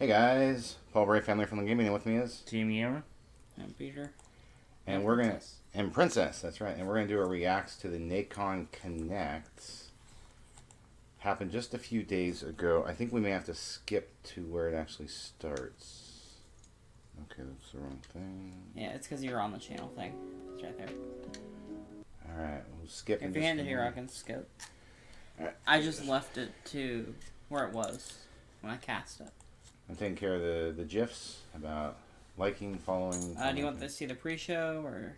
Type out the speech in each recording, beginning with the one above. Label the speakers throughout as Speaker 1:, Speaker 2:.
Speaker 1: Hey guys, Paul Bray, Family Friendly Gaming, and with me is
Speaker 2: Team Gamer.
Speaker 3: And Peter.
Speaker 1: and we're Princess. And Princess, that's right. And we're gonna do a reacts to the Nacon Connect. Happened just a few days ago. I think we may have to skip to where it actually starts. Okay, that's the wrong thing.
Speaker 3: Yeah, it's because you're on the channel thing. It's right there.
Speaker 1: All right, we'll skip.
Speaker 3: If you hand it here, I can skip.
Speaker 1: Right.
Speaker 3: I just left it to where it was when I cast it.
Speaker 1: I'm taking care of the GIFs about liking, following.
Speaker 3: Do you want to see the pre-show or?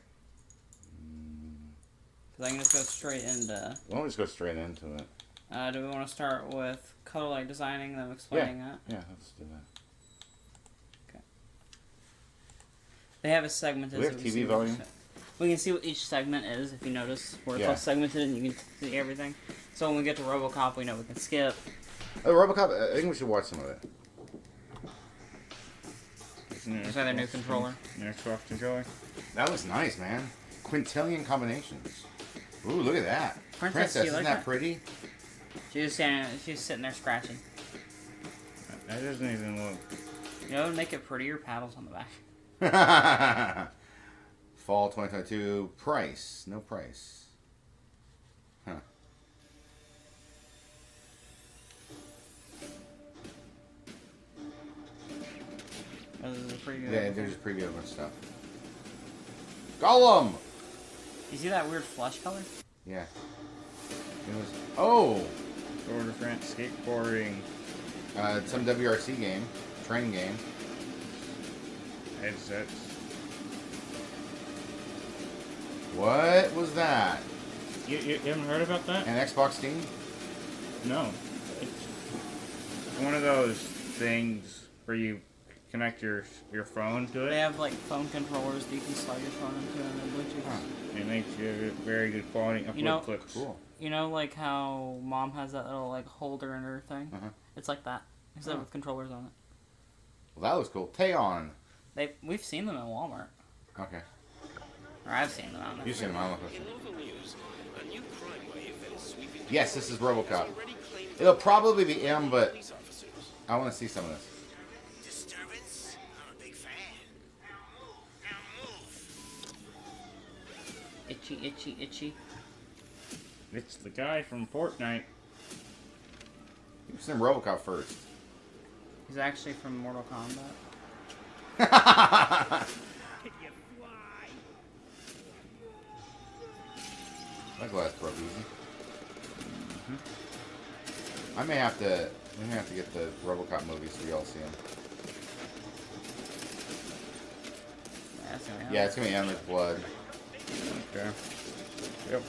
Speaker 3: Because I can just go straight into.
Speaker 1: Why don't we just go straight into it?
Speaker 3: Do we want to start with color light designing, them explaining that?
Speaker 1: Yeah, let's do that.
Speaker 3: Okay. They have a segment.
Speaker 1: Do we have TV volume?
Speaker 3: We can see what each segment is, if you notice, where it's
Speaker 1: Yeah.
Speaker 3: all segmented and you can see everything. So when we get to RoboCop, we know we can skip.
Speaker 1: RoboCop, I think we should watch some of it.
Speaker 3: Is that their new controller?
Speaker 2: Xbox controller.
Speaker 1: That looks nice, man. Quintillion combinations. Ooh, look at that.
Speaker 3: Princess, you
Speaker 1: isn't
Speaker 3: like
Speaker 1: that
Speaker 3: that?
Speaker 1: pretty?
Speaker 3: She's sitting there scratching.
Speaker 2: That doesn't even look.
Speaker 3: You know, make it prettier, paddles on the back.
Speaker 1: Fall 2022 price. No price. Huh.
Speaker 3: This is a pretty good.
Speaker 1: Yeah, they're just preview a bunch of stuff. Gollum!
Speaker 3: You see that weird flesh color?
Speaker 1: Yeah. It was, oh!
Speaker 2: Tour de France skateboarding.
Speaker 1: Some WRC game. Train game.
Speaker 2: Headsets.
Speaker 1: What was that?
Speaker 2: You haven't heard about that?
Speaker 1: An Xbox Steam?
Speaker 2: No. It's one of those things where you connect your phone to
Speaker 3: They
Speaker 2: it.
Speaker 3: have like phone controllers that you can slide your phone into and then Bluetooth.
Speaker 1: Huh.
Speaker 2: It makes you very good quality upload
Speaker 3: You know-
Speaker 2: clips.
Speaker 1: Cool.
Speaker 3: You know, like how Mom has that little like holder in her thing.
Speaker 1: Uh-huh.
Speaker 3: It's like that, except
Speaker 1: Oh.
Speaker 3: with controllers on it.
Speaker 1: Well, that was cool. Taeon.
Speaker 3: We've seen them at Walmart,
Speaker 1: Okay.
Speaker 3: or I've seen them out there.
Speaker 1: You've seen them. I don't know.
Speaker 4: In local news, a new crime wave that is sweeping
Speaker 1: Yes, this is RoboCop.
Speaker 4: already claimed
Speaker 1: It'll probably be M, but
Speaker 4: police officers.
Speaker 1: I want to see some of this.
Speaker 4: Disturbance? I'm a big fan. Now move.
Speaker 3: Itchy, itchy, itchy.
Speaker 2: It's the guy from Fortnite.
Speaker 1: You've seen RoboCop first.
Speaker 3: He's actually from Mortal Kombat.
Speaker 1: That glass broke easy. I may have to get the RoboCop movies so y'all see them.
Speaker 3: Yeah, that's gonna
Speaker 1: Yeah, it's gonna be endless blood.
Speaker 2: Okay. Yep.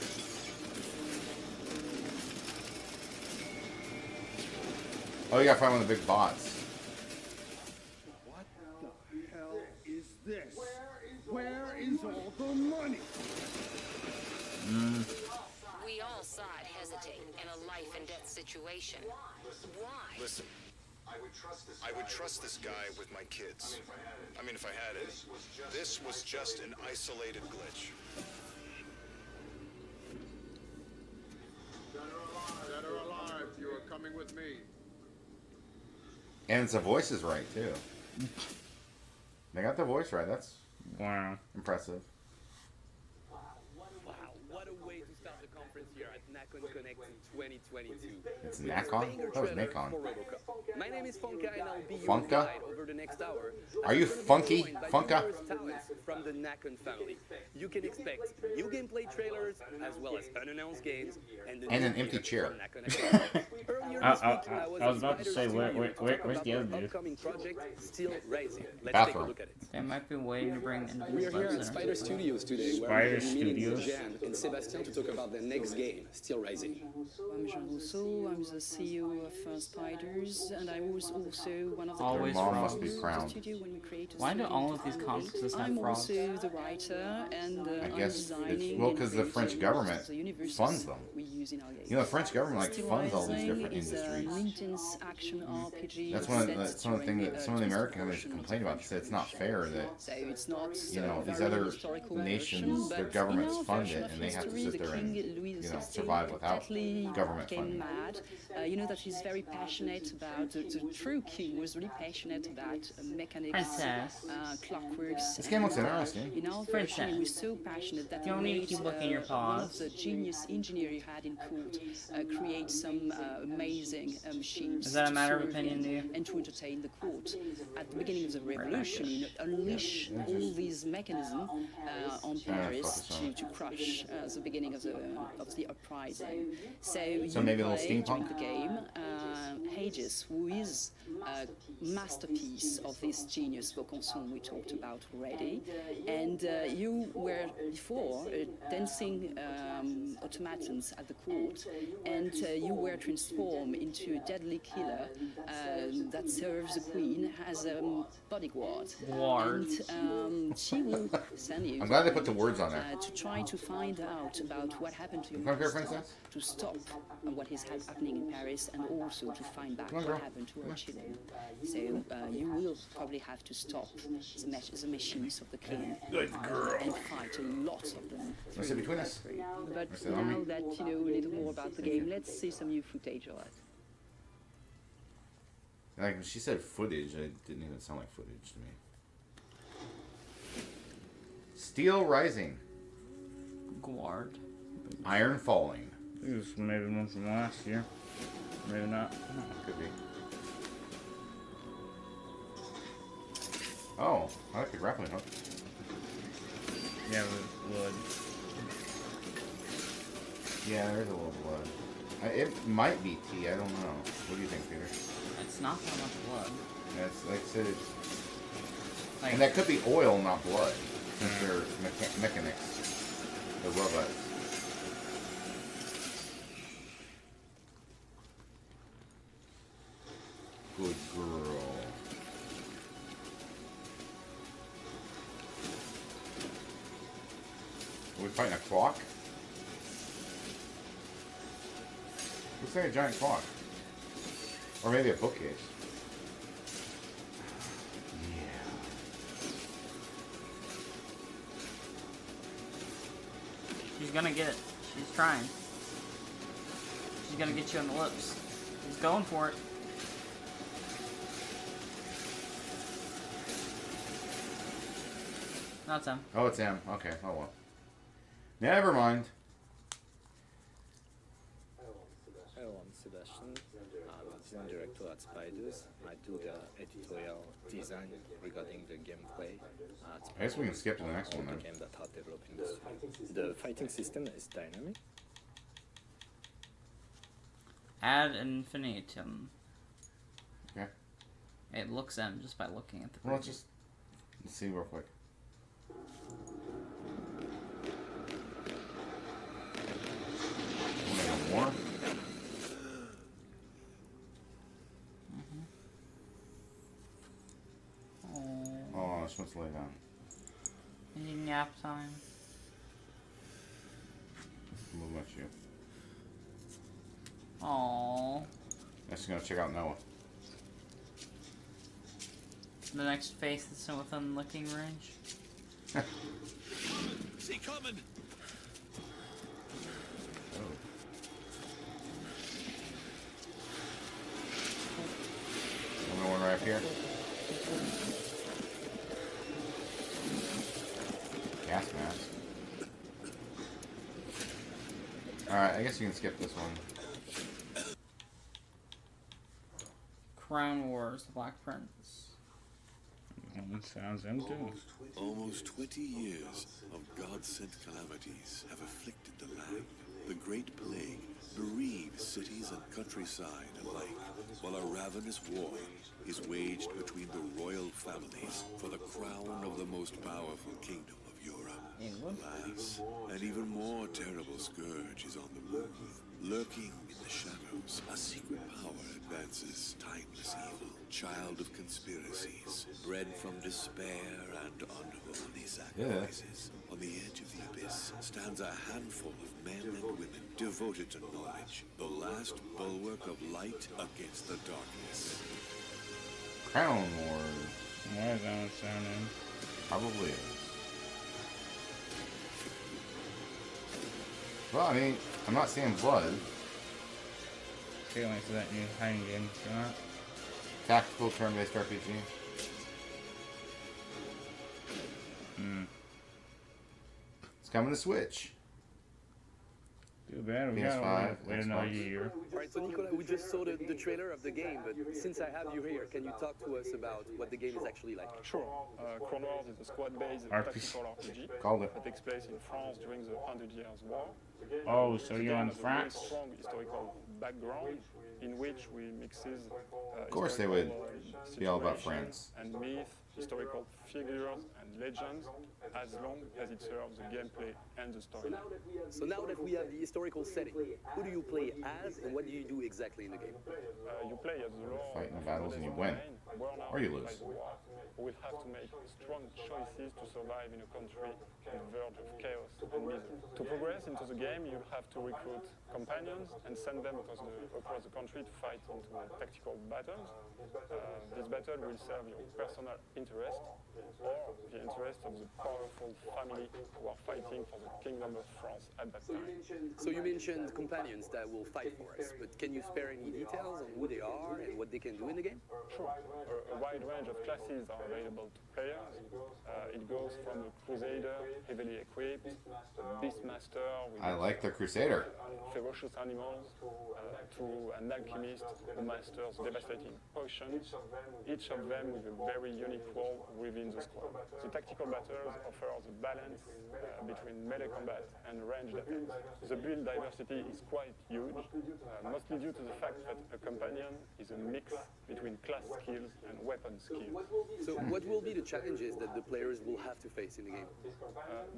Speaker 1: Oh, you gotta find one of the big bots.
Speaker 5: What the hell is this? Where is all the money?
Speaker 6: We all saw it hesitate in a life and death situation. Why?
Speaker 7: Listen, I would trust this guy with my kids. I mean, if I had it. This was just an isolated glitch.
Speaker 5: Dead or alive, you are coming with me.
Speaker 1: And the voice is right too. They got the voice right. That's
Speaker 2: Wow.
Speaker 1: impressive.
Speaker 8: Wow, what a way to start the conference here at Nacon Connect in 2022.
Speaker 1: It's
Speaker 8: With
Speaker 1: Nacon?
Speaker 8: this banger
Speaker 1: That was
Speaker 8: trailer
Speaker 1: Nacon.
Speaker 8: for RoboCop. My name is Funka and I'll be your
Speaker 1: Funka?
Speaker 8: guide over the next hour.
Speaker 1: Are you
Speaker 8: I'm gonna be
Speaker 1: funky,
Speaker 8: joined by
Speaker 1: Funka?
Speaker 8: numerous talents from the Nacon family. You can expect new gameplay trailers as well as unannounced games and
Speaker 1: And an
Speaker 8: new
Speaker 1: empty
Speaker 8: games
Speaker 1: chair.
Speaker 8: from Nacon Academy. Earlier this week,
Speaker 2: I
Speaker 8: was
Speaker 2: was
Speaker 8: at
Speaker 2: about to
Speaker 8: Spider
Speaker 2: say,
Speaker 8: Studio
Speaker 2: where's
Speaker 8: to talk
Speaker 2: the
Speaker 8: about
Speaker 2: other
Speaker 8: their
Speaker 2: dude?
Speaker 8: upcoming project, Still Rising. Let's
Speaker 1: Bathroom.
Speaker 8: take a look at it.
Speaker 3: They might be waiting to bring in
Speaker 8: We are here at
Speaker 3: the
Speaker 8: Spider Studios today, where
Speaker 2: Spider
Speaker 8: we're meeting
Speaker 2: Studios?
Speaker 8: Jan and Sebastian to talk about their next game, Still Rising.
Speaker 9: I'm Jean Rousseau, I'm the CEO of Spiders, and I was also one of the
Speaker 3: Always
Speaker 1: Your mom
Speaker 3: frogs.
Speaker 1: must be
Speaker 9: the
Speaker 1: proud.
Speaker 9: studio when we create a
Speaker 3: Why do
Speaker 9: studio
Speaker 3: all of these
Speaker 9: together.
Speaker 3: conferences have
Speaker 9: I'm
Speaker 3: frogs?
Speaker 9: also the writer, and
Speaker 1: I
Speaker 9: I'm
Speaker 1: guess
Speaker 9: designing
Speaker 1: it's well because the
Speaker 9: and
Speaker 1: French
Speaker 9: creating
Speaker 1: government
Speaker 9: the universes
Speaker 1: funds them.
Speaker 9: we use in our games.
Speaker 1: You know, the French government like
Speaker 9: Still
Speaker 1: funds all these
Speaker 9: Rising
Speaker 1: different
Speaker 9: is
Speaker 1: industries.
Speaker 9: an intense action RPG.
Speaker 1: That's one of
Speaker 9: set
Speaker 1: that's one of the
Speaker 9: during,
Speaker 1: things that some of the
Speaker 9: just
Speaker 1: American companies
Speaker 9: version of
Speaker 1: complain
Speaker 9: the
Speaker 1: about. They say it's not
Speaker 9: French
Speaker 1: fair
Speaker 9: Revolution.
Speaker 1: that
Speaker 9: So it's not
Speaker 1: you know these
Speaker 9: very
Speaker 1: other
Speaker 9: historical
Speaker 1: nations,
Speaker 9: version,
Speaker 1: their
Speaker 9: but
Speaker 1: governments
Speaker 9: in our
Speaker 1: fund
Speaker 9: version
Speaker 1: it,
Speaker 9: of
Speaker 1: and they have to
Speaker 9: history,
Speaker 1: sit
Speaker 9: the
Speaker 1: there and
Speaker 9: King Louis
Speaker 1: you know
Speaker 9: XVI
Speaker 1: survive survive without
Speaker 9: deadly
Speaker 1: government
Speaker 9: became
Speaker 1: funding.
Speaker 9: mad. You know that he's very passionate about the true king was really passionate about mechanics,
Speaker 3: Princess.
Speaker 9: clockworks.
Speaker 1: This game looks
Speaker 9: and,
Speaker 1: interesting.
Speaker 9: In our version, he was so passionate that
Speaker 3: You don't
Speaker 9: he
Speaker 3: need to
Speaker 9: made
Speaker 3: keep looking your
Speaker 9: one of
Speaker 3: paws.
Speaker 9: the genius engineer he had in court create some amazing machines.
Speaker 3: Is that a
Speaker 9: to
Speaker 3: matter of
Speaker 9: serve
Speaker 3: opinion to you?
Speaker 9: and to entertain the court. At the beginning of the revolution, you know, unleash all these mechanisms on Paris to crush the beginning of the uprising. So you
Speaker 1: maybe a little
Speaker 9: play during
Speaker 1: steampunk?
Speaker 9: the game Hades, who is a masterpiece of this genius Vaucanson we talked about already, and you were before dancing automatons at the court, and you were transformed into a deadly killer that serves the queen as a bodyguard.
Speaker 3: Ward.
Speaker 9: And she will send you.
Speaker 1: I'm glad they put the words on there.
Speaker 9: To try to find out about what happened to your
Speaker 1: Come here,
Speaker 9: master,
Speaker 1: princess.
Speaker 9: to stop what is happening in Paris, and also to find back
Speaker 1: Come on,
Speaker 9: what
Speaker 1: girl.
Speaker 9: happened to our children. So you will probably have to stop the machines of the king and fight a lot of them.
Speaker 1: Let's sit between us.
Speaker 9: But
Speaker 1: Let's sit on
Speaker 9: now
Speaker 1: me.
Speaker 9: that you know a little more about the game, let's see some new footage of it.
Speaker 1: Like when she said footage, it didn't even sound like footage to me. Steel rising,
Speaker 3: Guard.
Speaker 1: iron falling.
Speaker 2: This is maybe one from last year. Maybe not.
Speaker 1: Could be. Oh, I like the grappling hook.
Speaker 2: Yeah, with wood.
Speaker 1: Yeah, there's a little blood. It might be tea. I don't know. What do you think, Peter?
Speaker 3: It's not that much blood.
Speaker 1: That's like I said.
Speaker 3: Like,
Speaker 1: And that could be oil, not blood, since they're mechanics. The robots. Good girl. Are we fighting a clock? Looks like a giant clock. Or maybe a bookcase.
Speaker 3: she's gonna get it. She's trying. She's gonna get you on the lips. She's going for it. That's him.
Speaker 1: Oh, it's him. Okay, oh well. Never mind.
Speaker 10: Hello, I'm Sebastian. I'm a design director at Spiders. I do the editorial design regarding the gameplay.
Speaker 1: I guess we can skip to the next one
Speaker 10: The
Speaker 1: then.
Speaker 10: game that are developing this. The fighting system is dynamic.
Speaker 3: Ad infinitum.
Speaker 1: Okay.
Speaker 3: It looks M just by looking at the
Speaker 1: Well, let's
Speaker 3: preview.
Speaker 1: just let's see real quick. More? Oh, she wants to lay down.
Speaker 3: Any nap time?
Speaker 1: Move much you.
Speaker 3: Aww.
Speaker 1: Next, gonna check out Noah.
Speaker 3: The next face that's within looking range.
Speaker 4: See coming.
Speaker 1: Another one right up here. Gas mask. Alright, I guess you can skip this one.
Speaker 3: Crown Wars, The Black Prince.
Speaker 2: That sounds empty.
Speaker 11: Almost 20 years of God-sent calamities have afflicted the land. The Great Plague bereaved cities and countryside alike, while a ravenous war is waged between the royal families for the crown of the most powerful kingdom of Europe.
Speaker 3: England?
Speaker 11: Alas, an even more terrible scourge is on the move. Lurking in the shadows, a secret power advances timeless evil, child of conspiracies, bred from despair and unholy sacrifices. On the edge of the abyss stands a handful of men and women devoted to knowledge, the last bulwark of light against the darkness.
Speaker 1: Crown Wars.
Speaker 2: Why is that one sounding?
Speaker 1: Probably is. Well, I mean, I'm not seeing blood.
Speaker 2: See links to that new hiding game. See that?
Speaker 1: Tactical turn-based RPG. It's coming to Switch.
Speaker 2: Too bad we
Speaker 1: PS5,
Speaker 2: gotta wait another
Speaker 1: Xbox.
Speaker 2: year.
Speaker 8: Alright, so Nicola, we just saw the trailer of the game, but since I have you here, can you talk to us about what the game is actually like?
Speaker 12: Sure. Crown Wars is a squad-based
Speaker 2: RPG.
Speaker 12: tactical RPG
Speaker 1: Called it.
Speaker 12: that takes place in France during the 100 Years' War.
Speaker 2: Oh, so
Speaker 12: The
Speaker 2: you're
Speaker 12: game
Speaker 2: on
Speaker 12: has a very
Speaker 2: France?
Speaker 12: strong historical background in which we mixes
Speaker 1: Of course they would be all about
Speaker 12: situations
Speaker 1: France.
Speaker 12: and myth, historical figures and legends, as long as it serves the gameplay and the story.
Speaker 8: So now that we have the historical setting, who do you play as and what do you do exactly in the game?
Speaker 12: You play as the Lord
Speaker 1: Fight in the
Speaker 12: of
Speaker 1: battles and you
Speaker 12: the
Speaker 1: win.
Speaker 12: Domain, worn out
Speaker 1: Or you
Speaker 12: by
Speaker 1: lose.
Speaker 12: the war, who will have to make strong choices to survive in a country on the verge of chaos and misery. To progress into the game, you'll have to recruit companions and send them across the country to fight into tactical battles. This battle will serve your personal interest or the interest of the powerful family who are fighting for the Kingdom of France at that time.
Speaker 8: So you mentioned companions that will fight for us, but can you spare any details on who they are and what they can do in the game?
Speaker 12: Sure. A wide range of classes are available to players. It goes from a crusader, heavily equipped, a beastmaster with
Speaker 1: I like the Crusader.
Speaker 12: ferocious animals, to an alchemist who masters devastating potions, each of them with a very unique role within the squad. The tactical battles offer the balance between melee combat and ranged attacks. The build diversity is quite huge, mostly due to the fact that a companion is a mix between class skills and weapon skills.
Speaker 8: So what will be the challenges that the players will have to face in the game?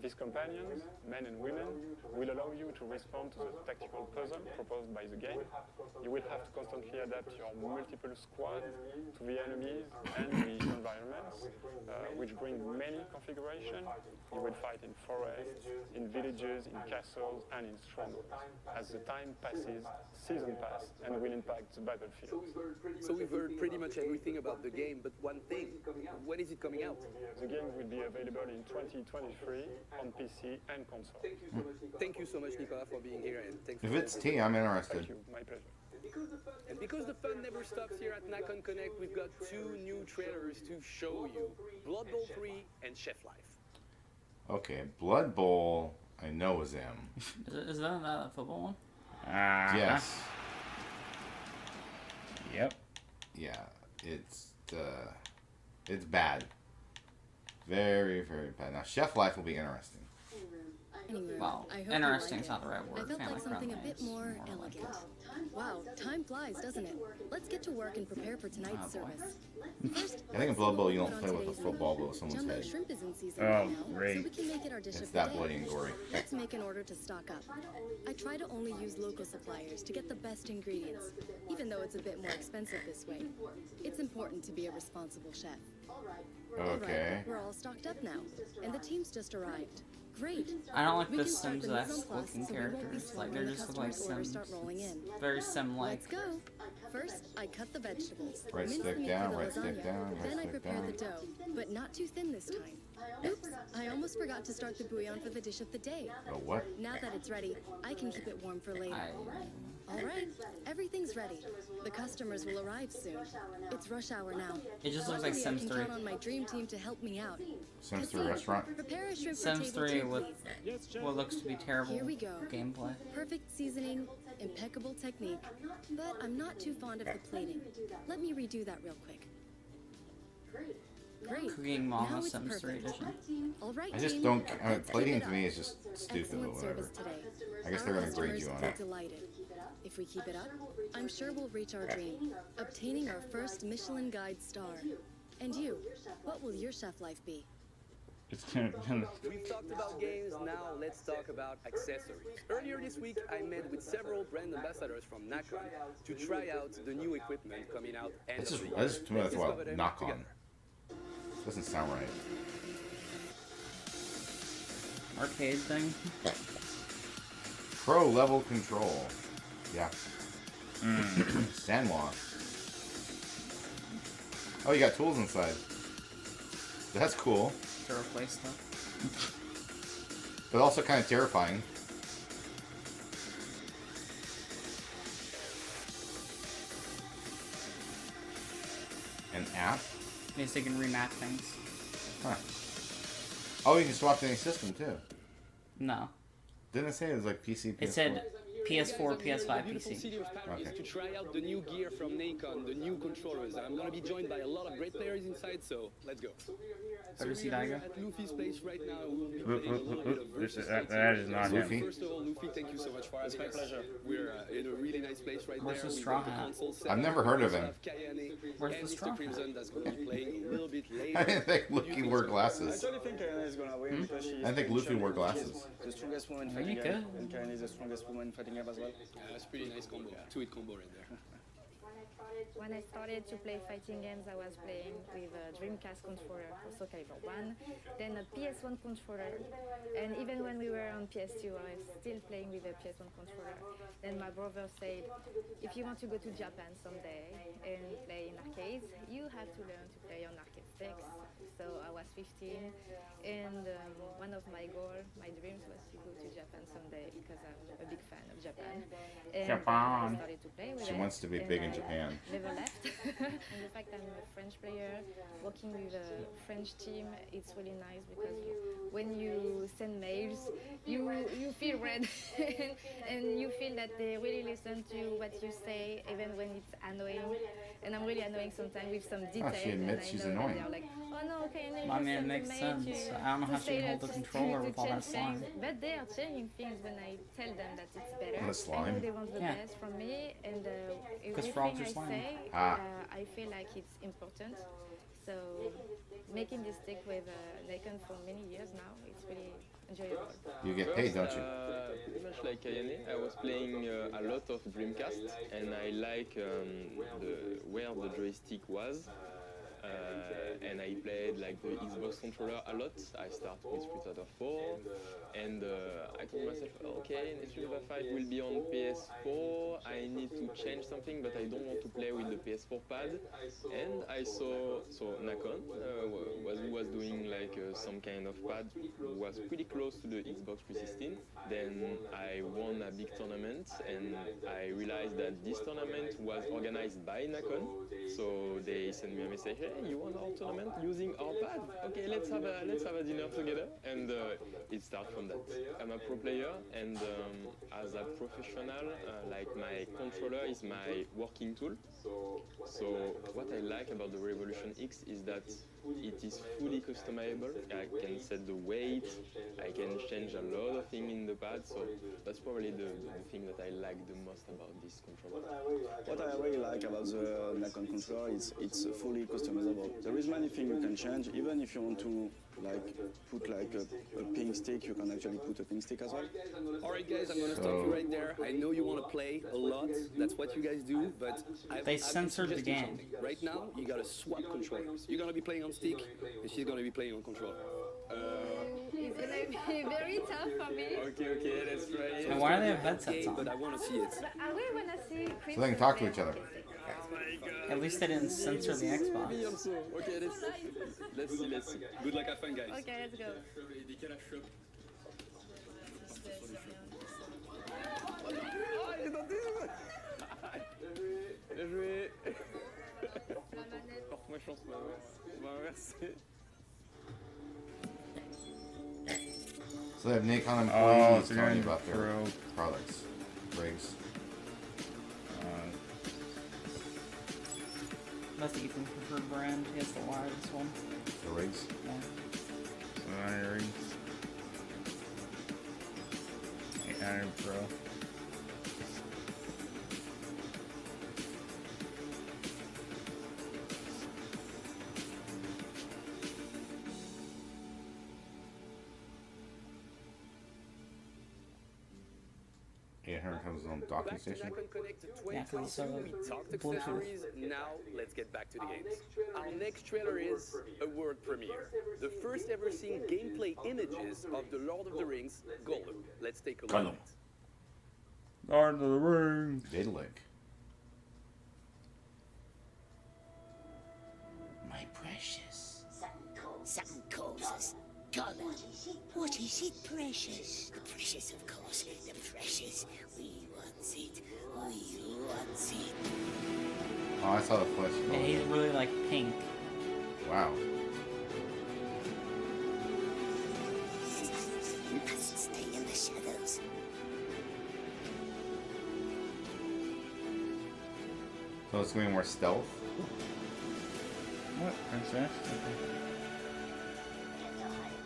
Speaker 12: These companions, men and women, will allow you to respond to the tactical puzzle proposed by the game. You will have to constantly adapt your multiple squads to the enemies and the environments, which bring many configurations. You will fight in forests, in villages, in castles, and in strongholds. As the time passes, season pass and will impact the battlefield.
Speaker 8: So we've heard pretty much everything about the game, but one thing, when is it coming out?
Speaker 12: The game will be available in 2023 on PC and console.
Speaker 8: Thank you so much, Nicola, for being here, and thanks
Speaker 1: If
Speaker 8: for
Speaker 1: it's tea, I'm interested.
Speaker 12: Thank you, my pleasure.
Speaker 8: And because the fun never stops here at Nacon Connect, we've got two new trailers to show you. Blood Bowl 3 and Chef Life.
Speaker 1: Okay, Blood Bowl, I know is M.
Speaker 3: Is that a football one?
Speaker 1: Yes.
Speaker 2: Yep.
Speaker 1: Yeah, it's bad. Very, very bad. Now, Chef Life will be interesting.
Speaker 13: Anyway,
Speaker 3: Well,
Speaker 13: I hope
Speaker 3: interesting
Speaker 13: you
Speaker 3: is
Speaker 13: like
Speaker 3: not the right
Speaker 13: it.
Speaker 3: word.
Speaker 13: I felt
Speaker 3: Family
Speaker 13: like something a
Speaker 3: friendly
Speaker 13: bit
Speaker 3: is
Speaker 13: more
Speaker 3: like
Speaker 13: elegant.
Speaker 3: it.
Speaker 13: Wow, time flies, doesn't it? Let's get to work and prepare for tonight's
Speaker 3: Oh, boy.
Speaker 13: service. First,
Speaker 1: I think in Blood Bowl you don't play with a
Speaker 13: today's
Speaker 1: football
Speaker 13: menu.
Speaker 1: but with someone's
Speaker 13: Jumbo
Speaker 1: head.
Speaker 13: shrimp is in season
Speaker 2: Oh,
Speaker 13: right now,
Speaker 2: great.
Speaker 13: so we can make it our dish
Speaker 1: It's
Speaker 13: of the
Speaker 1: that
Speaker 13: day.
Speaker 1: bloody and gory.
Speaker 13: Let's make an order to stock up. I try to only use local suppliers to get the best ingredients, even though it's a bit more expensive this way. It's important to be a responsible chef.
Speaker 1: Okay.
Speaker 13: Alright, we're all stocked up now, and the team's just arrived. Great.
Speaker 3: I don't like
Speaker 13: We
Speaker 3: the
Speaker 13: can start the mise en
Speaker 3: Sims-esque
Speaker 13: place
Speaker 3: looking
Speaker 13: so we won't be
Speaker 3: characters. Like,
Speaker 13: slow
Speaker 3: they're
Speaker 13: when the
Speaker 3: just look like
Speaker 13: customers' orders
Speaker 3: Sims.
Speaker 13: start rolling in.
Speaker 3: Very Sim-like.
Speaker 13: Let's go. First, I cut the vegetables.
Speaker 1: Right
Speaker 13: mince
Speaker 1: stick
Speaker 13: the meat
Speaker 1: down,
Speaker 13: for the
Speaker 1: right stick
Speaker 13: lasagna.
Speaker 1: down, right
Speaker 13: Then I
Speaker 1: stick
Speaker 13: prepare
Speaker 1: down.
Speaker 13: the dough, but not too thin this time. Oops, I almost forgot to start the bouillon for the dish of the day.
Speaker 1: Oh, what?
Speaker 13: Now that it's ready, I can keep it warm for later. All right, everything's ready. The customers will arrive soon. It's rush hour now.
Speaker 3: It just looks like
Speaker 13: Luckily,
Speaker 3: Sims
Speaker 13: I can
Speaker 3: 3.
Speaker 13: count on my dream team to help me out.
Speaker 1: Sims 3
Speaker 13: Cassie,
Speaker 1: restaurant?
Speaker 13: Prepare a shrimp for
Speaker 3: Sims
Speaker 13: table
Speaker 3: 3
Speaker 13: two,
Speaker 3: with
Speaker 13: please.
Speaker 3: what looks to be terrible
Speaker 13: Here we go.
Speaker 3: gameplay.
Speaker 13: Perfect seasoning, impeccable technique, but I'm not too fond of the plating. Let me redo that real quick. Great.
Speaker 3: Cooking
Speaker 13: Now
Speaker 3: Mama
Speaker 13: it's
Speaker 3: Sims 3
Speaker 13: perfect.
Speaker 3: edition.
Speaker 13: All right,
Speaker 1: I just
Speaker 13: team,
Speaker 1: don't. I mean,
Speaker 13: let's
Speaker 1: plating
Speaker 13: keep it
Speaker 1: to me
Speaker 13: up.
Speaker 1: is just stupid,
Speaker 13: Excellent
Speaker 1: but whatever.
Speaker 13: service today.
Speaker 1: I guess
Speaker 13: Our
Speaker 1: they're gonna grade
Speaker 13: customers
Speaker 1: you on
Speaker 13: will be
Speaker 1: it.
Speaker 13: delighted. If we keep it up, I'm sure we'll reach our dream, obtaining our first Michelin Guide star. And you, what will your chef life be?
Speaker 2: It's gonna.
Speaker 8: We've talked about games, now let's talk about accessories. Earlier this week, I met with several brand ambassadors from Nacon to try out the new equipment coming out end
Speaker 1: That's
Speaker 8: of
Speaker 1: just.
Speaker 8: the year.
Speaker 1: That's to me.
Speaker 8: Let's
Speaker 1: That's
Speaker 8: discover
Speaker 1: what
Speaker 8: them
Speaker 1: knock on.
Speaker 8: together.
Speaker 1: Doesn't sound right.
Speaker 3: Arcade thing.
Speaker 1: Pro level control. Yeah. Sandwalk. Oh, you got tools inside. That's cool,
Speaker 3: To replace stuff.
Speaker 1: but also kind of terrifying. app?
Speaker 3: Means they can remap things.
Speaker 1: Huh. Oh, you can swap to any system too.
Speaker 3: No.
Speaker 1: Didn't it say it was like PC, PS4?
Speaker 3: It said PS4, PS5,
Speaker 8: Beautiful
Speaker 3: PC.
Speaker 8: city of Paris
Speaker 1: Okay.
Speaker 8: to try out the new gear from Nacon, the new controllers. And I'm going to be joined by a lot of great players inside, so let's go. So
Speaker 3: Better see
Speaker 8: we are here
Speaker 3: Daigo.
Speaker 8: at Luffy's place right now. We'll be playing a little bit of versus fighting.
Speaker 2: That is not
Speaker 8: So
Speaker 2: him.
Speaker 8: First of all, Luffy, thank you so much for having us.
Speaker 12: pleasure.
Speaker 8: We're in a really nice place right
Speaker 3: Where's
Speaker 8: there.
Speaker 3: the
Speaker 8: We
Speaker 3: straw
Speaker 8: got the
Speaker 3: hat?
Speaker 8: console set
Speaker 1: I've
Speaker 8: up.
Speaker 1: never heard of
Speaker 8: We
Speaker 1: him.
Speaker 8: have Kayane
Speaker 3: Where's
Speaker 8: and
Speaker 3: the
Speaker 8: Mr.
Speaker 3: straw hat?
Speaker 8: Crimson that's going to be playing a little bit later.
Speaker 1: I didn't think
Speaker 8: What do you
Speaker 1: Luffy
Speaker 8: think
Speaker 1: wore
Speaker 8: so far?
Speaker 1: glasses.
Speaker 12: I think Kayane is gonna win because she's
Speaker 1: I think Luffy wore glasses.
Speaker 12: the strongest woman
Speaker 3: Really
Speaker 12: fighting game,
Speaker 3: good.
Speaker 12: and Kayane is the strongest woman fighting game as well.
Speaker 8: That's a pretty nice combo. Two-hit combo right there.
Speaker 14: When I started to play fighting games, I was playing with a Dreamcast controller for Soul Calibur 1, then a PS1 controller, and even when we were on PS2, I was still playing with a PS1 controller. Then my brother said, if you want to go to Japan someday and play in arcades, you have to learn to play on arcade sticks. So I was 15, and one of my goals, my dreams was to go to Japan someday because I'm a big fan of Japan. And I started to play with
Speaker 1: She
Speaker 14: it,
Speaker 1: wants to be
Speaker 14: and
Speaker 1: big in
Speaker 14: I
Speaker 1: Japan.
Speaker 14: Never left. And the fact I'm a French player, working with a French team, it's really nice because when you send mails, you feel read and you feel that they really listen to what you say, even when it's annoying. And I'm really annoying sometimes with some details.
Speaker 1: she admits
Speaker 14: and I
Speaker 1: she's
Speaker 14: know that
Speaker 1: annoying.
Speaker 14: they're like, oh no, can you
Speaker 3: I mean, it
Speaker 14: send a
Speaker 3: makes
Speaker 14: mail
Speaker 3: sense.
Speaker 14: to-
Speaker 3: I don't know
Speaker 14: to
Speaker 3: how she
Speaker 14: say
Speaker 3: can hold
Speaker 14: that-
Speaker 3: the controller
Speaker 14: to
Speaker 3: with all that
Speaker 14: change things?"
Speaker 3: slime.
Speaker 14: But they are changing things when I tell them that it's better.
Speaker 1: The slime?
Speaker 14: I know they want the
Speaker 3: Yeah.
Speaker 14: best from me, and everything
Speaker 3: frogs are
Speaker 14: I
Speaker 3: slimy.
Speaker 14: say,
Speaker 1: Ah.
Speaker 14: I feel like it's important. So making this stick with Nacon for many years now, it's really enjoyable.
Speaker 1: You get paid, don't you?
Speaker 15: Pretty much like Kayane, I was playing a lot of Dreamcast, and I like where the joystick was. And I played like the Xbox controller a lot. I started with Street Fighter 4, and I told myself, okay, Street Fighter 5 will be on PS4. I need to change something, but I don't want to play with the PS4 pad. And I saw Nacon was doing like some kind of pad, was pretty close to the Xbox 316. Then I won a big tournament, and I realized that this tournament was organized by Nacon. So they sent me a message, hey, you won our tournament using our pad? Okay, let's have a dinner together. And it starts from that. I'm a pro player, and as a professional, like my controller is my working tool. So what I like about the Revolution X is that it is fully customizable. I can set the weight, I can change a lot of things in the pad, so that's probably the thing that I like the most about this controller.
Speaker 16: What I really like about the Nacon controller is it's fully customizable. There is many things you can change, even if you want to put a ping stick, you can actually put a ping stick as well.
Speaker 8: All right, guys, I'm going to stop you right there. I know you want to play a lot. That's what you guys do, but
Speaker 3: They censored the game.
Speaker 8: something. Right now, you got to swap controllers. You're going to be playing on stick, and she's going to be playing on controller.
Speaker 14: It's gonna be very tough for me.
Speaker 15: Okay, let's try it.
Speaker 3: And why do they have headsets on?
Speaker 8: But I want to see it.
Speaker 14: But I really wanna see Chris.
Speaker 1: So they can talk to each other.
Speaker 3: At least they didn't censor the Xbox.
Speaker 15: Me also. Okay, let's see.
Speaker 8: Good luck, have fun, guys.
Speaker 14: Okay, let's go.
Speaker 15: Bien joué. Porte-moi chance, on va inverser.
Speaker 1: So they have Nacon
Speaker 2: Oh,
Speaker 1: employees
Speaker 2: so
Speaker 1: telling you
Speaker 2: you're
Speaker 1: about their
Speaker 2: pro.
Speaker 1: products, rigs.
Speaker 3: That's Ethan's preferred brand. He has the widest one.
Speaker 1: The rigs.
Speaker 3: Yeah.
Speaker 2: 700 rings. 800 Pro.
Speaker 1: Yeah, here comes on docking station.
Speaker 8: Nacon Connect
Speaker 3: Yeah, 'cause it's
Speaker 8: 2022, we talked
Speaker 3: Bluetooth.
Speaker 8: accessories. Now, let's get back to the games. Our next trailer is a world premiere. The first ever seen gameplay images of the Lord of the Rings, Gollum. Let's take a look at
Speaker 1: Gollum.
Speaker 8: it.
Speaker 2: Lord of the Rings.
Speaker 1: Vidlick.
Speaker 17: My precious. Something calls us. Gollum. What is it, precious? The precious, of course. The precious. We want it. We want it.
Speaker 1: Oh, I saw the flesh.
Speaker 3: Yeah, he's really like pink.
Speaker 1: Wow.
Speaker 17: We must stay in the shadows.
Speaker 1: So it's going to be more stealth?
Speaker 2: What, princess?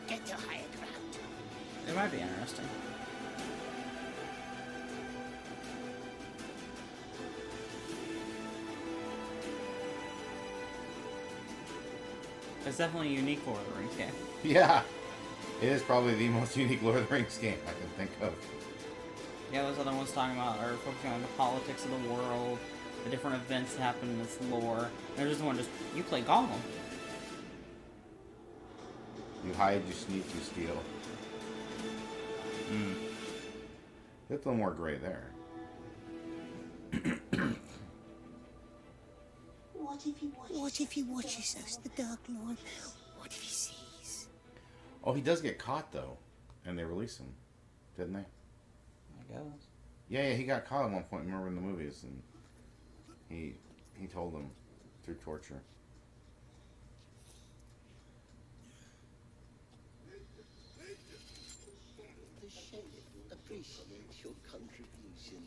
Speaker 17: Get to higher ground.
Speaker 3: It might be interesting. It's definitely a unique Lord of the Rings game.
Speaker 1: Yeah. It is probably the most unique Lord of the Rings game I can think of.
Speaker 3: Yeah, those other ones talking about are focusing on the politics of the world, the different events that happen in this lore. There's this one just, you play Gollum.
Speaker 1: You hide, you sneak, you steal. That's a little more gray there.
Speaker 17: What if he watches us, the Dark Lord? What if he sees?
Speaker 1: Oh, he does get caught, though. And they release him. Didn't they?
Speaker 3: I guess.
Speaker 1: Yeah, he got caught at one point, remember, in the movies. And he told them through torture.
Speaker 17: The sheriff appreciates your contribution.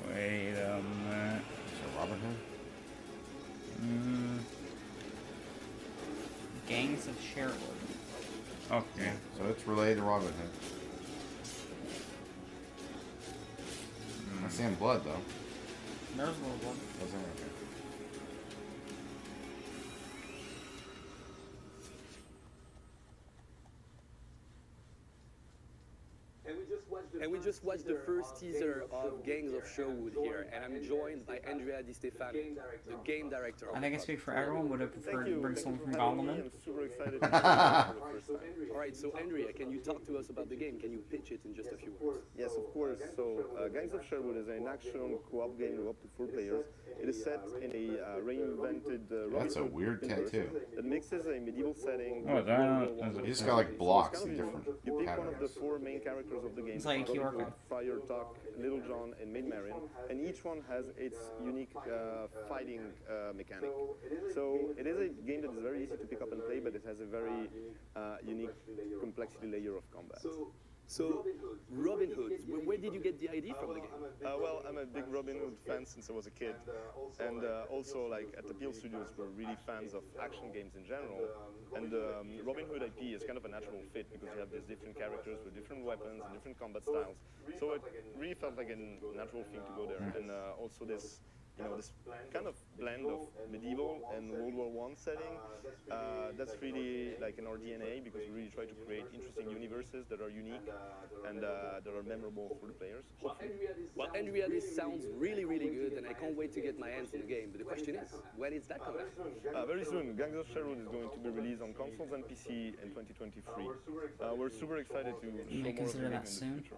Speaker 2: Wait a minute.
Speaker 1: Is it Robin Hood?
Speaker 3: Gangs of Sherwood.
Speaker 2: Okay.
Speaker 1: So it's related to Robin Hood. I'm seeing blood, though.
Speaker 3: There's a little blood.
Speaker 1: Was there? Okay.
Speaker 8: And we just watched the first teaser of Gangs of Sherwood here, and I'm joined by Andrea Di Stefano, the game director.
Speaker 3: I think I speak for everyone. Would have preferred to bring someone from Gollum in.
Speaker 12: I'm super excited to see it for the first time.
Speaker 8: All right, so Andrea, can you talk to us about the game? Can you pitch it in just a few words?
Speaker 12: Yes, of course. So, Gangs of Sherwood is an action co-op game with up to 4 players. It is set in a reinvented
Speaker 1: That's a weird tattoo.
Speaker 12: That mixes a medieval setting.
Speaker 2: Oh, that is
Speaker 1: You just got like blocks
Speaker 12: in
Speaker 1: in different
Speaker 12: You pick one of the
Speaker 1: patterns.
Speaker 12: 4 main characters of the game.
Speaker 3: It's like a QR
Speaker 12: Robin Hood,
Speaker 3: code.
Speaker 12: Friar Tuck, Little John, and Maid Marian, and each one has its unique fighting mechanic. So it is a game that is very easy to pick up and play, but it has a very unique complexity layer of combat.
Speaker 8: So, Robin Hood, where did you get the idea from the game?
Speaker 12: Well, I'm a big Robin Hood fan since I was a kid, and also like at the PL Studios, we're really fans of action games in general. And Robin Hood IP is kind of a natural fit because you have these different characters with different weapons and different combat styles. So it really felt like a natural thing to go there, and also this. This kind of blend of medieval and World War I setting, that's really like in our DNA because we really try to create interesting universes that are unique and that are memorable for the players.
Speaker 8: Well, Andrea, this sounds really, really good, and I can't wait to get my hands on the game. But the question is, when is that coming out?
Speaker 12: Very soon. Gangs of Sherwood is going to be released on consoles and PC in 2023. We're super excited to show more of the game in the future.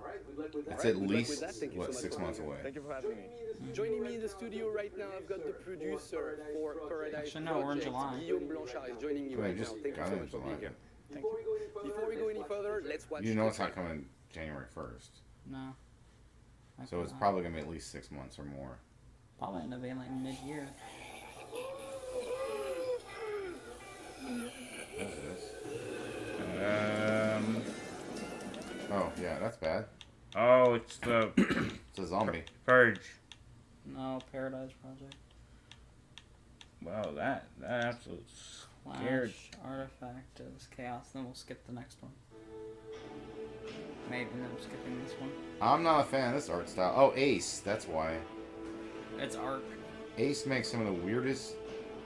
Speaker 1: It's at least, what, 6 months away.
Speaker 12: Thank you for having me.
Speaker 8: Joining me in the studio right now, I've got the producer for Paradise
Speaker 3: Actually, no, we're in
Speaker 8: Project.
Speaker 3: July.
Speaker 8: Guillaume Blanchard is joining me
Speaker 1: Wait,
Speaker 8: right now.
Speaker 1: just
Speaker 8: Thank you
Speaker 1: got
Speaker 8: so
Speaker 1: it in
Speaker 8: much for being
Speaker 1: July.
Speaker 8: here.
Speaker 3: Thank you.
Speaker 8: Before we go any further, let's watch.
Speaker 1: You know it's not coming January 1st.
Speaker 3: No.
Speaker 1: So it's probably going to be at least 6 months or more.
Speaker 3: Probably end up being like mid-year.
Speaker 1: What is this? Oh, yeah, that's bad.
Speaker 2: Oh, it's the...
Speaker 1: It's a zombie.
Speaker 2: Purge.
Speaker 3: No, Paradise Project.
Speaker 2: Wow, that absolute scared.
Speaker 3: Flash, Artifact is Chaos, then we'll skip the next one. Maybe I'm skipping this one.
Speaker 1: I'm not a fan of this art style. Oh, Ace, that's why.
Speaker 3: It's Arc.
Speaker 1: Ace makes some of the weirdest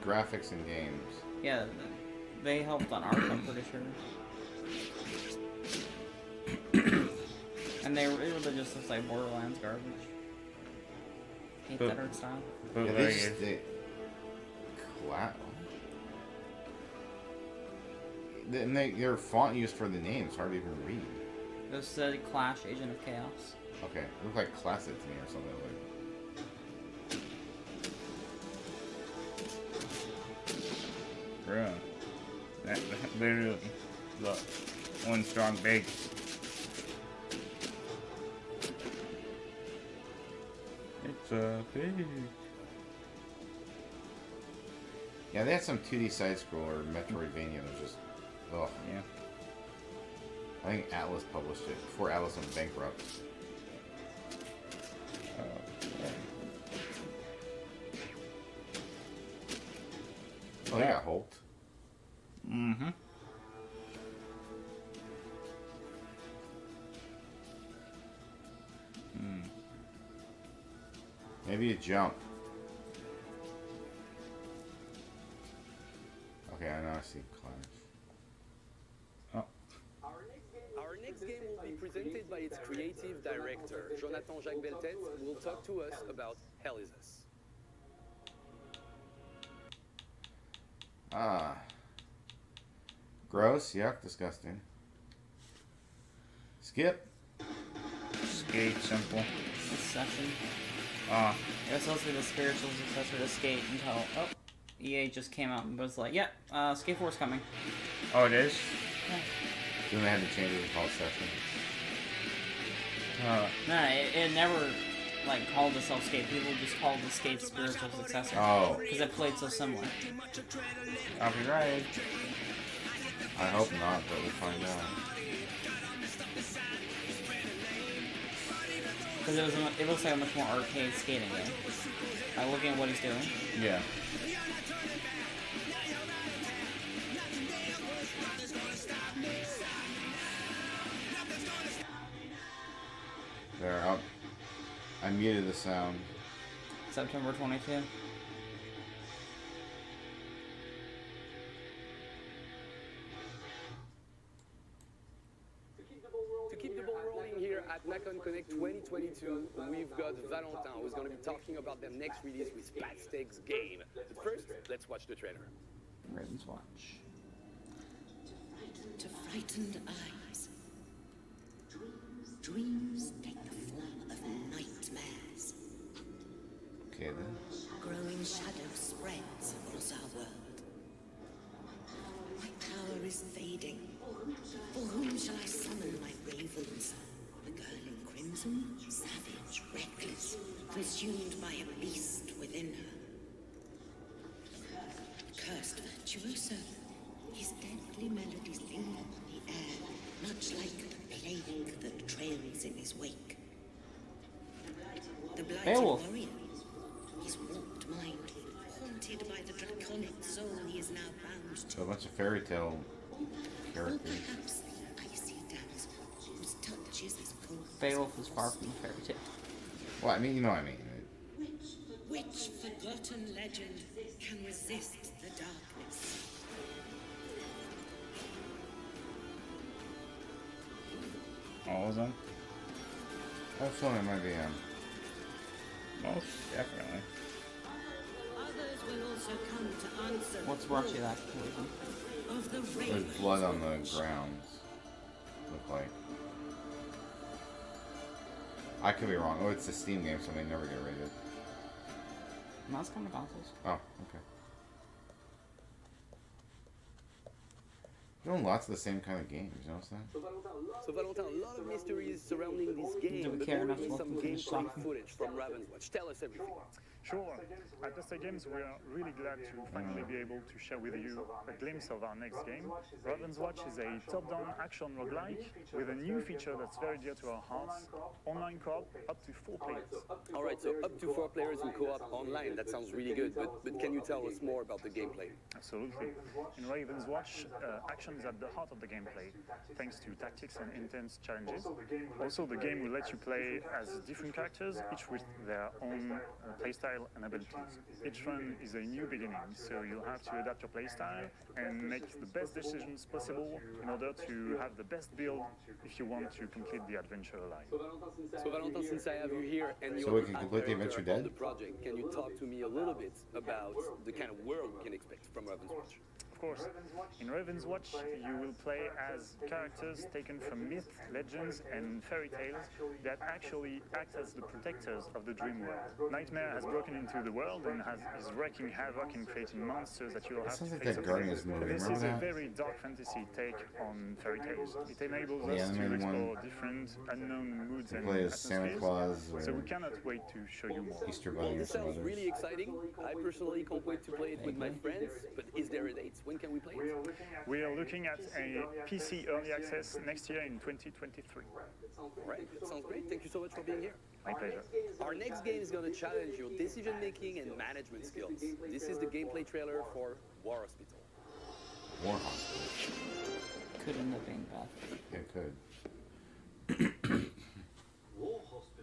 Speaker 1: graphics in games.
Speaker 3: Yeah, they helped on Arc, I'm pretty sure. And it really just looks like Borderlands garbage. Hate that art style.
Speaker 1: Yeah, they just... And their font used for the name is hard to even read.
Speaker 3: This said Clash Agent of Chaos.
Speaker 1: Okay, it looked like Classic to me or something like.
Speaker 2: Bro, that literally look one strong big. So big.
Speaker 1: Yeah, they had some 2D side scroller Metroidvania that was just, oh
Speaker 2: yeah.
Speaker 1: I think Atlas published it before Atlas went bankrupt. Oh, they got Holt.
Speaker 2: Mm-hmm.
Speaker 1: Maybe a jump. Okay, I know I see Clash.
Speaker 2: Oh.
Speaker 8: Our next game will be presented by its creative director, Jonathan Jacques Beltet, who will talk to us about Hell Is Us.
Speaker 1: Ah. Gross, yuck, disgusting. Skip.
Speaker 2: Skate, simple.
Speaker 3: Succession.
Speaker 2: It
Speaker 3: was supposed to be the spiritual successor to Skate until, EA just came out and was like, yeah, Skate 4's coming.
Speaker 2: Oh, it is?
Speaker 3: Yeah.
Speaker 1: Then they had to change it to call Session.
Speaker 3: No, it never, like, called itself Skate. People just called the Skate spiritual successor.
Speaker 1: Oh.
Speaker 3: Because it played so similar.
Speaker 2: Copyright.
Speaker 1: I hope not, but we'll find out.
Speaker 3: Because it looks like a much more arcade skating game. By looking at what he's doing.
Speaker 2: Yeah.
Speaker 1: There, I muted the sound.
Speaker 3: September 22.
Speaker 8: To keep the ball rolling here at Nacon Connect 2022, we've got Valentin, who's going to be talking about their next release with Pat Stakes game. But first, let's watch the trailer.
Speaker 3: Raven's Watch.
Speaker 17: To frightened eyes, dreams take the form of nightmares.
Speaker 1: Okay then.
Speaker 17: Growing shadow spreads across our world. My power is fading. For whom shall I summon my ravens? The girl in crimson, savage, reckless, consumed by a beast within her. Cursed virtuoso, his deadly melodies linger on the air, much like the plague that trails in his wake. The blighted
Speaker 3: Beowulf.
Speaker 17: warrior, his warped mind, haunted by the draconic soul he is now bound to.
Speaker 1: So a bunch of fairy tale characters.
Speaker 17: Perhaps the icy damsel whose touch is as cold.
Speaker 3: Beowulf is far from a fairy tale.
Speaker 1: Well, I mean, you know what I mean.
Speaker 17: Which forgotten legend can resist the darkness?
Speaker 2: All of them?
Speaker 1: I have a feeling it might be him.
Speaker 2: Most definitely.
Speaker 17: Others will also come to answer.
Speaker 3: What's brought you that conclusion?
Speaker 17: Of the
Speaker 1: There's blood on the ground. Look like. I could be wrong. Oh, it's a Steam game, so they never get rated.
Speaker 3: No, it's coming to consoles.
Speaker 1: Oh, okay. Doing lots of the same kind of games, you know what I'm saying?
Speaker 8: So Valentin, a lot of mysteries surrounding this game,
Speaker 3: Do we
Speaker 8: but
Speaker 3: care
Speaker 8: there will
Speaker 3: enough
Speaker 8: be
Speaker 3: to
Speaker 8: some
Speaker 3: look at the
Speaker 8: gameplay
Speaker 3: shop?
Speaker 8: footage from Raven's Watch. Tell us everything.
Speaker 12: Sure. At Testa Games, we are really glad to finally be able to share with you a glimpse of our next game. Raven's Watch is a top-down action roguelike with a new feature that's very dear to our hearts, online co-op up to 4 players.
Speaker 8: All right, so up to 4 players in co-op online. That sounds really good, but can you tell us more about the gameplay?
Speaker 12: Absolutely. In Raven's Watch, action is at the heart of the gameplay, thanks to tactics and intense challenges. Also, the game will let you play as different characters, each with their own playstyle and abilities. Each run is a new beginning, so you'll have to adapt your playstyle and make the best decisions possible in order to have the best build if you want to complete the adventure alive.
Speaker 8: So Valentin, since I have you here and
Speaker 1: So
Speaker 8: you're
Speaker 1: we can complete the adventure dead?
Speaker 8: the project, can you talk to me a little bit about the kind of world we can expect from Raven's Watch?
Speaker 12: Of course, in Raven's Watch, you will play as characters taken from myths, legends, and fairy tales that actually act as the protectors of the dream world. Nightmare has broken into the world and is wreaking havoc and creating monsters that you will
Speaker 1: It
Speaker 12: have
Speaker 1: sounds
Speaker 12: to
Speaker 1: like
Speaker 12: face
Speaker 1: that
Speaker 12: up
Speaker 1: Guardians
Speaker 12: against.
Speaker 1: movie.
Speaker 12: This
Speaker 1: Remember
Speaker 12: is a
Speaker 1: that?
Speaker 12: very dark fantasy take on fairy tales. It enables
Speaker 1: The
Speaker 12: us to
Speaker 1: animated
Speaker 12: explore
Speaker 1: one.
Speaker 12: different unknown moods
Speaker 1: You
Speaker 12: and
Speaker 1: play as Santa
Speaker 12: atmospheres.
Speaker 1: Claus or
Speaker 12: So we cannot wait to show you more.
Speaker 1: Easter
Speaker 8: Well,
Speaker 1: Bunny or
Speaker 8: this
Speaker 1: some
Speaker 8: sounds
Speaker 1: others.
Speaker 8: really exciting. I personally can't wait to play it with my friends, but is there a date? When can we play it?
Speaker 12: We are looking at a PC early access next year in 2023.
Speaker 8: All right, sounds great. Thank you so much for being here.
Speaker 12: My pleasure.
Speaker 8: Our next game is going to challenge your decision-making and management skills. This is the gameplay trailer for War Hospital.
Speaker 1: War Hospital.
Speaker 3: Could end up being bad.
Speaker 1: It could.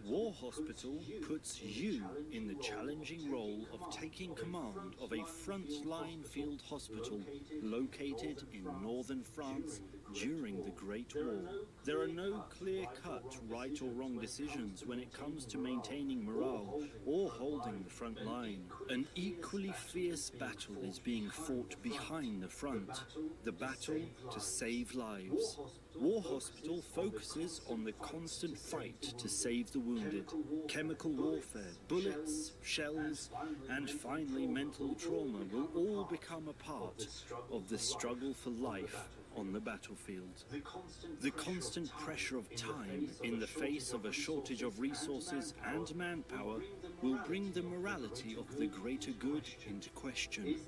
Speaker 18: War Hospital puts you in the challenging role of taking command of a front-line field hospital located in northern France during the Great War. There are no clear-cut right or wrong decisions when it comes to maintaining morale or holding the front line. An equally fierce battle is being fought behind the front, the battle to save lives. War Hospital focuses on the constant fight to save the wounded, chemical warfare, bullets, shells, and finally mental trauma will all become a part of the struggle for life on the battlefield. The constant pressure of time in the face of a shortage of resources and manpower will bring the morality of the greater good into question.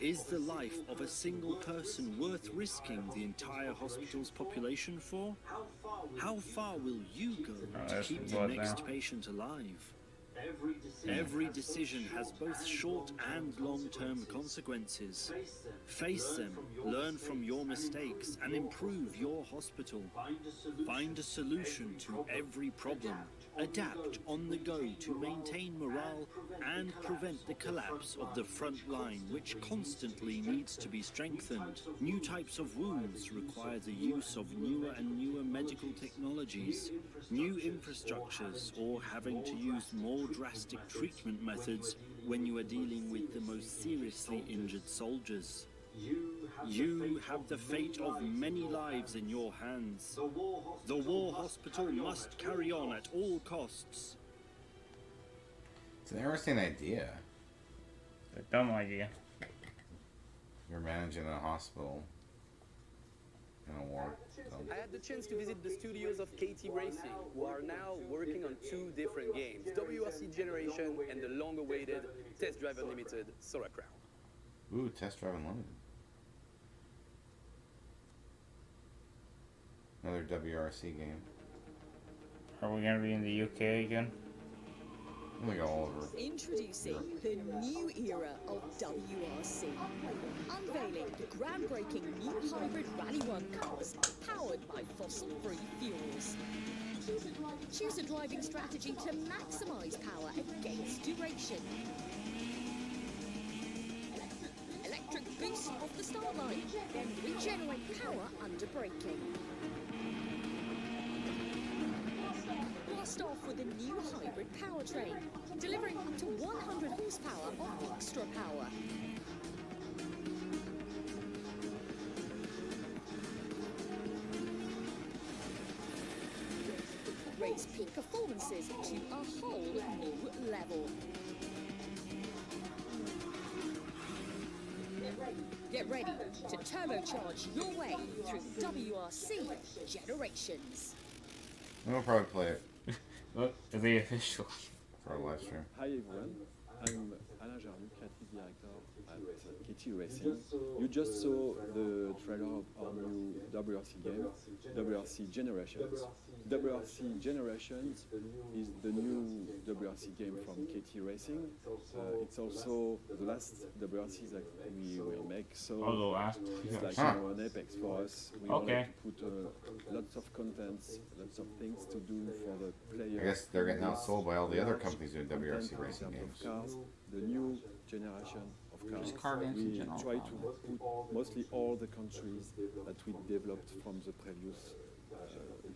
Speaker 18: Is the life of a single person worth risking the entire hospital's population for? How far will you go to keep the next patient alive? Every decision has both short and long-term consequences. Face them, learn from your mistakes, and improve your hospital. Find a solution to every problem. Adapt on the go to maintain morale and prevent the collapse of the front line, which constantly needs to be strengthened. New types of wounds require the use of newer and newer medical technologies, new infrastructures, or having to use more drastic treatment methods when you are dealing with the most seriously injured soldiers. You have the fate of many lives in your hands. The War Hospital must carry on at all costs.
Speaker 1: It's an interesting idea.
Speaker 2: A dumb idea.
Speaker 1: You're managing a hospital in a war. So.
Speaker 8: I had the chance to visit the studios of KT Racing, who are now working on two different games, WRC Generation and the long-awaited Test Drive Unlimited Solar Crown.
Speaker 1: Ooh, Test Drive Unlimited. Another WRC game.
Speaker 2: Are we gonna be in the UK again?
Speaker 1: We go all over.
Speaker 19: Introducing the new era of WRC. Unveiling the groundbreaking new hybrid Rally 1 cars powered by fossil-free fuels. Choose a driving strategy to maximize power against duration. Electric boost off the start line, then regenerate power under braking. Blast off with a new hybrid powertrain, delivering up to 100 horsepower of extra power. Raise peak performances to a whole new level. Get ready to turbocharge your way through WRC generations.
Speaker 1: We'll probably play it.
Speaker 2: Look, the official.
Speaker 1: For our live stream.
Speaker 20: Hi everyone, I'm Alain Jarmu, creative director at KT Racing. You just saw the trailer of our new WRC game, WRC Generations. WRC Generations is the new WRC game from KT Racing. It's also the last WRC that we will make, so
Speaker 2: the last?
Speaker 20: it's like an epic for us. We
Speaker 2: Okay.
Speaker 20: wanted to put lots of contents, lots of things to do for the players.
Speaker 1: I guess they're getting outsold by all the other companies doing WRC racing games.
Speaker 20: Cars, the new generation of cars.
Speaker 3: Just car games in
Speaker 20: We
Speaker 3: general,
Speaker 20: try to put mostly all the countries that we developed from the previous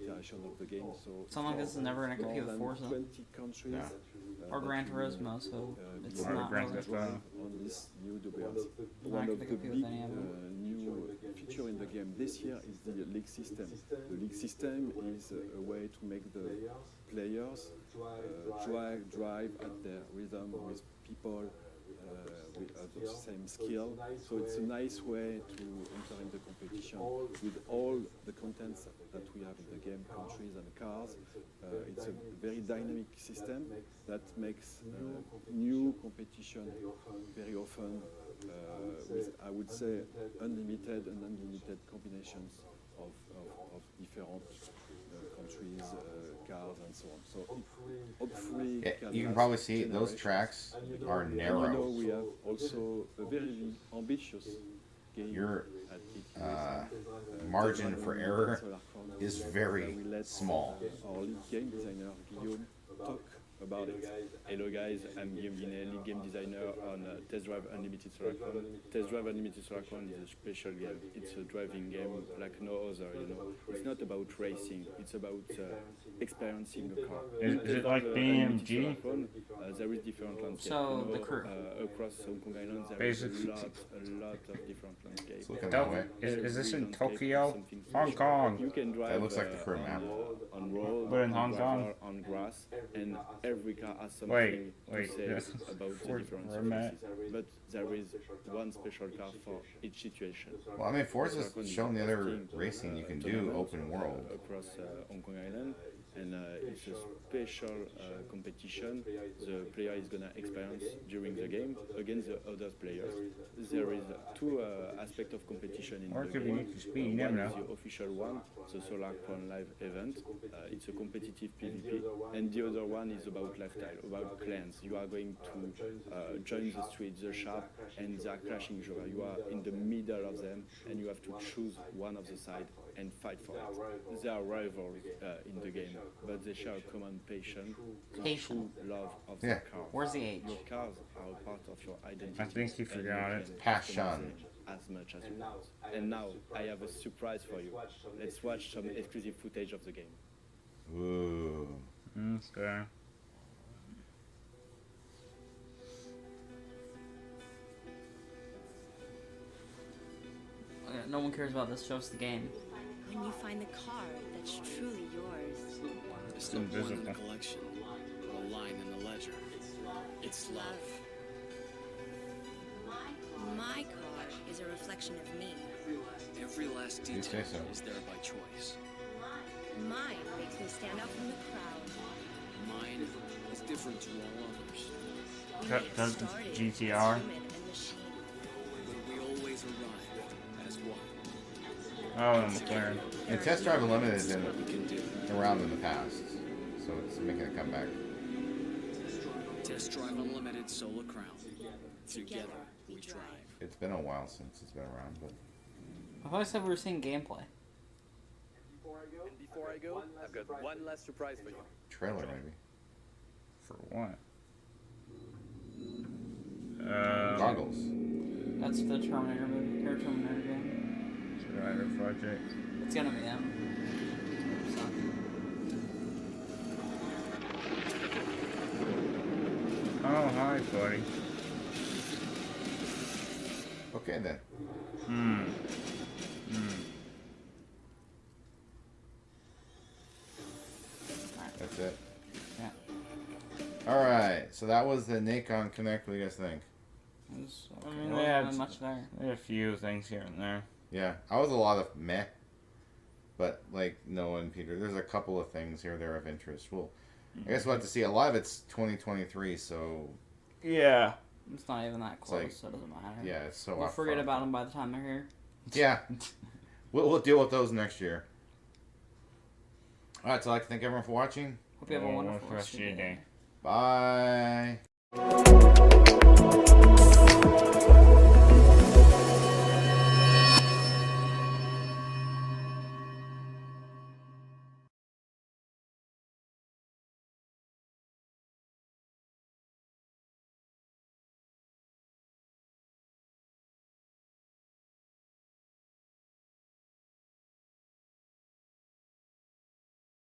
Speaker 20: iteration of the game. So
Speaker 3: something like this is never going to compete with Forza
Speaker 20: 20 countries
Speaker 3: or Gran Turismo, so it's
Speaker 20: be
Speaker 3: not
Speaker 20: able to
Speaker 3: really
Speaker 20: drive on this new WRC.
Speaker 3: not
Speaker 20: One
Speaker 3: going
Speaker 20: of
Speaker 3: to
Speaker 20: the
Speaker 3: compete
Speaker 20: big
Speaker 3: with any of them.
Speaker 20: new feature in the game this year is the league system. The league system is a way to make the players drive at their rhythm with people with the same skill. So it's a nice way to enter in the competition with all the contents that we have in the game, countries and cars. It's a very dynamic system that makes new competition very often with, I would say, unlimited and unlimited combinations of different countries, cars, and so on. So hopefully,
Speaker 1: you can probably see those tracks are narrow.
Speaker 20: And, you know, we have also a very ambitious game.
Speaker 1: Your margin for error is very small.
Speaker 20: Our lead game designer Guillaume talk about it.
Speaker 15: Hello guys, I'm Guillaume Guinet, lead game designer on Test Drive Unlimited Soracon. Test Drive Unlimited Soracon is a special game. It's a driving game like no other, you know. It's not about racing, it's about experiencing a car.
Speaker 2: Is it like BMG?
Speaker 15: There is different landscapes.
Speaker 3: So, the crew.
Speaker 15: Across Hong Kong Island, there is a lot of different landscapes.
Speaker 2: Is this in Tokyo? Hong Kong.
Speaker 15: You can drive
Speaker 1: That looks like the crew map.
Speaker 15: on road,
Speaker 2: But in Hong Kong?
Speaker 15: on grass, and every car has something
Speaker 2: Wait,
Speaker 15: to say
Speaker 2: this
Speaker 15: about the different
Speaker 2: where am I?
Speaker 15: surfaces. But there is one special car for each situation.
Speaker 1: Well, I mean, Forza's shown the other racing you can do open world.
Speaker 15: Across Hong Kong Island, and it's a special competition the player is gonna experience during the game against the other players. There is two aspects of competition in the game. One is the official one, the Solar Crown Live event. It's a competitive PvP, and the other one is about lifestyle, about clans. You are going to join the street, the shop, and they are clashing each other. You are in the middle of them, and you have to choose one of the side and fight for it. They are rivals in the game, but they share a common passion, the true love of their cars.
Speaker 3: Where's the H?
Speaker 15: Your cars are a part of your identity.
Speaker 2: I think you forgot it.
Speaker 1: Passion.
Speaker 15: As much as you want. And now I have a surprise for you. Let's watch some exclusive footage of the game.
Speaker 1: Ooh.
Speaker 2: Okay.
Speaker 3: No one cares about this. Show us the game.
Speaker 13: When you find the car that's truly yours.
Speaker 12: It's not one in the collection, or a line in the ledger. It's love.
Speaker 13: My car is a reflection of me.
Speaker 12: Every last
Speaker 1: You say
Speaker 12: detail
Speaker 1: so.
Speaker 12: is there by choice.
Speaker 13: Mine makes me stand out from the crowd.
Speaker 12: Mine is different to all others.
Speaker 2: Does the GTR?
Speaker 12: But we always arrive as one.
Speaker 2: Oh, McLaren.
Speaker 1: And Test Drive Unlimited has been around in the past, so it's making a comeback.
Speaker 12: Test Drive Unlimited Solar Crown. Together we drive.
Speaker 1: It's been a while since it's been around, but
Speaker 3: I thought I said we were seeing gameplay.
Speaker 8: And before I go, I've got one last surprise for you.
Speaker 1: trailer maybe.
Speaker 2: For what?
Speaker 1: Goggles.
Speaker 3: That's the Terminator movie, or Terminator game.
Speaker 2: Survivor Project.
Speaker 3: It's gonna be them.
Speaker 2: Oh, hi, buddy.
Speaker 1: Okay then. That's it.
Speaker 3: Yeah.
Speaker 1: All right. So that was the Nacon Connect. What do you guys think?
Speaker 3: I mean,
Speaker 2: They
Speaker 3: there
Speaker 2: had
Speaker 3: wasn't much there.
Speaker 2: They had a few things here and there.
Speaker 1: Yeah, I was a lot of meh, but like Noah and Peter, there's a couple of things here that are of interest. Well, I guess we'll have to see. A lot of it's 2023, so
Speaker 2: yeah,
Speaker 3: it's not even that close,
Speaker 1: like,
Speaker 3: so it doesn't matter.
Speaker 1: Yeah, it's so.
Speaker 3: We'll
Speaker 1: off
Speaker 3: forget
Speaker 1: front.
Speaker 3: about them by the time they're here.
Speaker 1: Yeah, we'll deal with those next year. All right, so I'd like to thank everyone for watching.
Speaker 3: Hope you have a wonderful rest of your day.
Speaker 1: Bye.